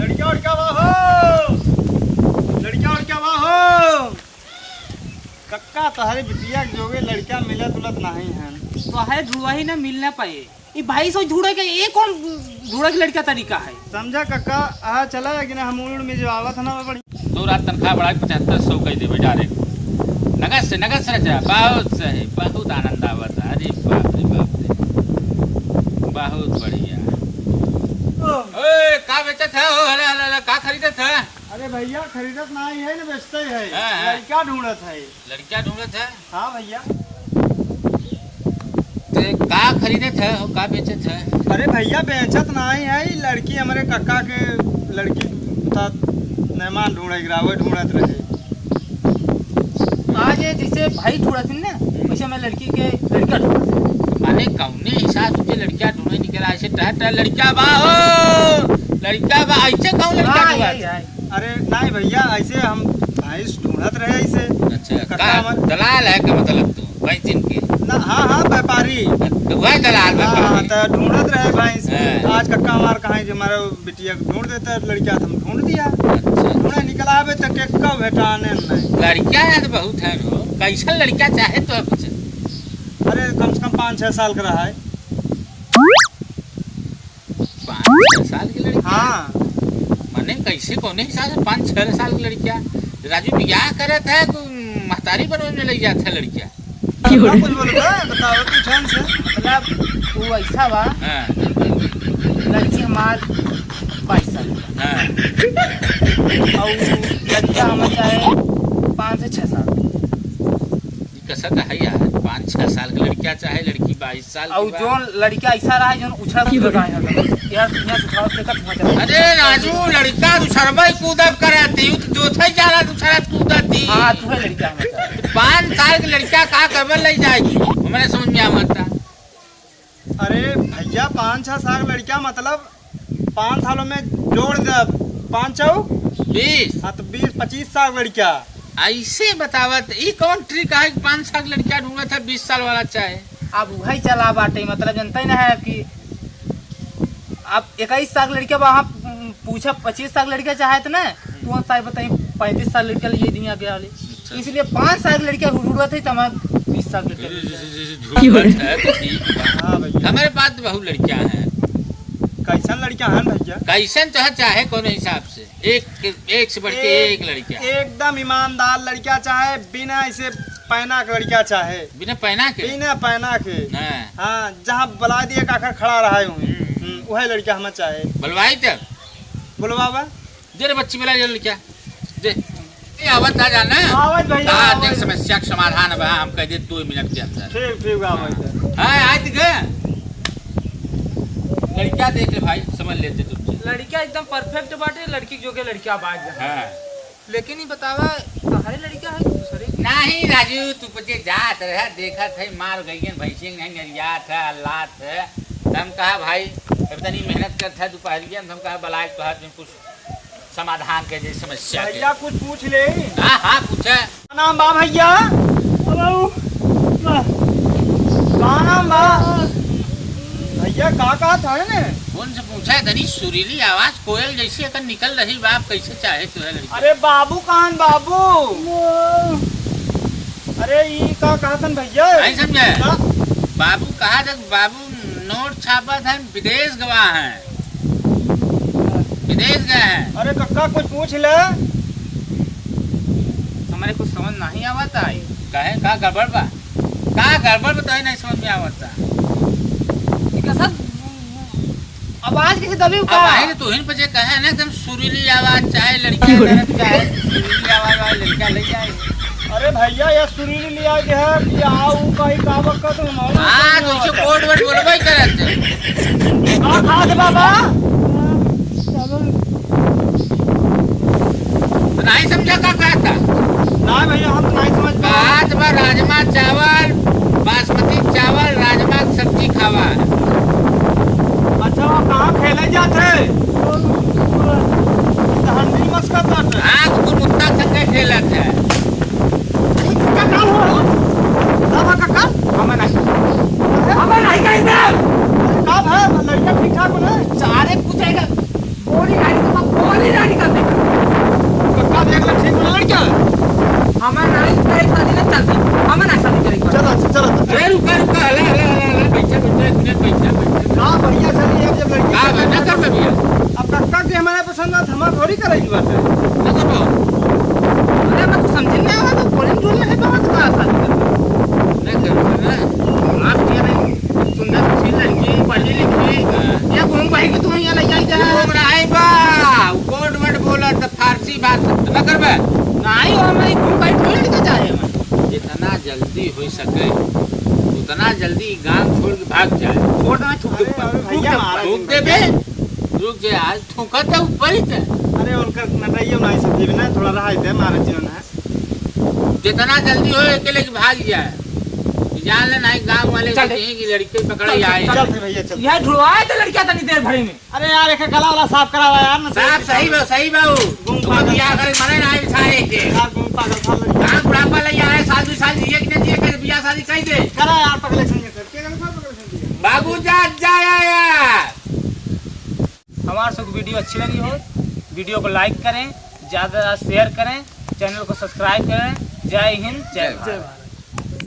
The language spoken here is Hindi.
लड़का उड़का वाहो, लड़का उड़का वाहो। कक्का तहरे बिटिया जोगे लड़का मिलत उलत नहीं है तो है ढूंढवा ही ना मिल ना पाए। ये भाई सो ढूंढे के ये कौन ढूंढे के लड़का तरीका है समझा कक्का। आ चला है कि ना हम उड़ में जो आवत है ना वो बड़ी 2 रात तनख्वाह बढ़ा 7500 कह देवे डायरेक्ट नगद से रचा। बहुत सही, बहुत आनंद आवत है। अरे बाप रे बाप रे, बहुत बढ़िया। ओए का बेचत है? ओ हला हला का खरीदत है? अरे भैया खरीदत नहीं है ना बेचते है, हाँ। लड़का ढूंढत है। लड़का ढूंढत है? हाँ भैया। तो का खरीदत है और का बेचत है? अरे भैया बेचत नहीं है, लड़की हमारे कक्का के लड़की मेहमान ढूंढे गिरावे ढूंढत रहे। आज ये जैसे भाई ढूंढा थी ना वैसे मैं लड़की के लड़का ढूंढा। माने कौने हिसाब से लड़का ढूंढे निकला? ऐसे टहट लड़का बा हो, लड़का बा ऐसे कौन लड़का ढूंढा? अरे नहीं भैया ऐसे हम भैंस ढूंढत रहे ऐसे। अच्छा का दलाल है का मतलब तू भैंसिन के? ना हाँ हाँ व्यापारी। तो वह दलाल व्यापारी तो ढूंढत रहे भैंस। हाँ। आज कक्का हमार कहा जो हमारा बिटिया को ढूंढ देता है लड़का तो हम ढूंढ दिया। अच्छा ढूंढे निकला आवे तो केक्का भेटाने नहीं। लड़का है तो बहुत है हो। कैसा लड़का चाहे तो कुछ? अरे कम से कम 5-6 साल का रहा है। 5-6 साल की लड़का? हाँ माने कैसे कौने हिसाब से 5-6 साल की लड़का? राजू बियाह करत है तो महतारी बनने लग जाता है लड़का। कुछ बोलबा बताओ तू ध्यान से। मतलब वो ऐसा बा हाँ लड़की हमार 22 साल का हाँ और लड़का हमारे चाहे 5 से 6 साल। कसत है यार, 5-6 साल का लड़का चाहे लड़की 22 साल और जो लड़का ऐसा रहा है जो उछल कूद रहा है यार यहाँ से थोड़ा देखत हो जाए। अरे राजू लड़का उछलबई कूदब करती हूँ तो जोथे जाला उछलत कूदती। हाँ तू है लड़का हमारे। 5 साल की लड़का का करबल ले जाएगी हमारे समझ में आवता। अरे भैया 5-6 साल का लड़का मतलब 5 सालों में जोड़ दे 5-4 हाँ तो 20-25 साल का लड़का। ऐसे बतावत ई कौन ट्रिक है? 5 साल का लड़का ढूंढा था 20 साल वाला चाहे। अब वही चला बाटे मतलब जनता ही ना है कि अब 21 साल लड़का वहाँ पूछा 25 साल लड़का चाहे तो ना तू साहब बताइए 35 साल लड़का ये दुनिया के वाले इसलिए 5 साल लड़का ढूंढा थे तो हमारे 20 साल हाँ भैया हमारे पास तो बहुत लड़कियां हैं। कैसा लड़का है भैया? कैसन तो चाहे कौन हिसाब से एक से बढ़ के एक लड़कियां। एकदम ईमानदार लड़का चाहे, बिना ऐसे पहना के लड़का चाहे। बिना पहना के? बिना पहना के हाँ। हाँ जहाँ बला दिए काकर खड़ा रहा हूँ वह लड़का हमें चाहे। बलवाई तब बोलो बाबा दे रे बच्ची मिला लड़किया दे आवत ना जाना। आवत भैया देख समस्या का समाधान बा हम कह दे 2 मिनट के अंदर। ठीक ठीक आवत हाँ आज गए लड़किया देख ले भाई समझ लेते तुझसे। लड़का एकदम परफेक्ट बाटे लड़की जो के लड़का बाज हाँ। लेकिन ही बतावा तुम्हारे लड़का है दूसरे नहीं राजू तू पचे जात रहा देखा थे मार गई भैंसी नहीं गरियात है अल्लाह है। हम कहा भाई इतनी मेहनत करता है दोपहरिया हम कहा बलाय तो में कुछ समाधान के जे समस्या के। भैया कुछ पूछ ले। हाँ हाँ पूछे। नाम बा भैया? नाम बा भैया का था ने? कौन से पूछा है? धनी सुरीली आवाज कोयल जैसी अगर निकल रही बाप कैसे चाहे तो है लड़की। अरे बाबू कहां बाबू? अरे ये का कहतन भैया? नहीं समझे बाबू कहा जब बाबू नोट छापा था विदेश गवा है विदेश गए हैं। अरे कक्का कुछ पूछ ले। हमारे कुछ समझ नहीं आवता है। कहे का गड़बड़ बा? का गड़बड़ बताई नहीं समझ में आवता। आवाज कैसे दबी का? भाई तो हिन पचे कहे ना एकदम सुरीली आवाज चाहे लड़की चाहे सुरीली आवाज वाला लड़का ले जाए। अरे भैया ये सुरीली लिया है कि आओ कहीं का वक्त तुम हां तो इसे कोड वर्ड बोलबे करत का खा दे बाबा। नहीं समझा का कहता? नहीं भैया हम नहीं समझ पा। बात बा राजमा चावल बासमती चावल राजमा की सब्जी खावा है। अच्छा कहाँ खेले जाते? हंडी मस्का करते। हाँ कुकुर मुत्ता संगे खेलत है। कक्का हो? दादा कक्का? हमें नहीं कहीं कब है लड़का ठीक ठाक हो ना? सारे पूछेगा गोली नहीं तो गोली बा ना कर बे बिया अब कक्का के हमारे पसंद बात हमारा थोड़ी करेगी बात है। ना कर बो अरे मैं तो समझ नहीं आया तो बोले बोल रहे बात का शादी करना ना कर बे ना आप ये नहीं सुंदर सी लड़की पढ़ी लिखी ये घूम पाई कि तू यहाँ ले जाई जा घूम रहा है बा कोड वर्ड बोला तो फारसी बात ना कर बे नहीं हो मैं घूम पाई थोड़ी लेके जाए मैं जितना जल्दी हो सके उतना जल्दी गांव छोड़ के भाग जाए छोड़ दे छुप अरे अरे भैया मारा रुक दे बे रुक जा आज ठोका तो ऊपर ही थे अरे उनका नटाइए नहीं समझे भी ना थोड़ा रहा दे मारा जिन्होंने जितना जल्दी हो अकेले के भाग जाए जान ले नहीं गांव वाले चल। कहीं की लड़की पकड़ आए चलते भैया चल। यह ढुलवाए तो लड़कियां तनी देर भरी में अरे यार एक गला वाला साफ करावा यार ना साहब सही बाबू तुम बियाह करे मरे नहीं सारे के यार घूम पागल था लड़का कहां बुढ़ापा ले आए साल 2 साल जिए कि नहीं जिए कर बियाह शादी कहीं दे करा यार पगले संगे कर के गला पगले संगे बाबू जा जाया यार हमारे सब वीडियो अच्छी लगी हो वीडियो को लाइक करें ज़्यादा शेयर करें चैनल को सब्सक्राइब करें जय हिंद जय भारत।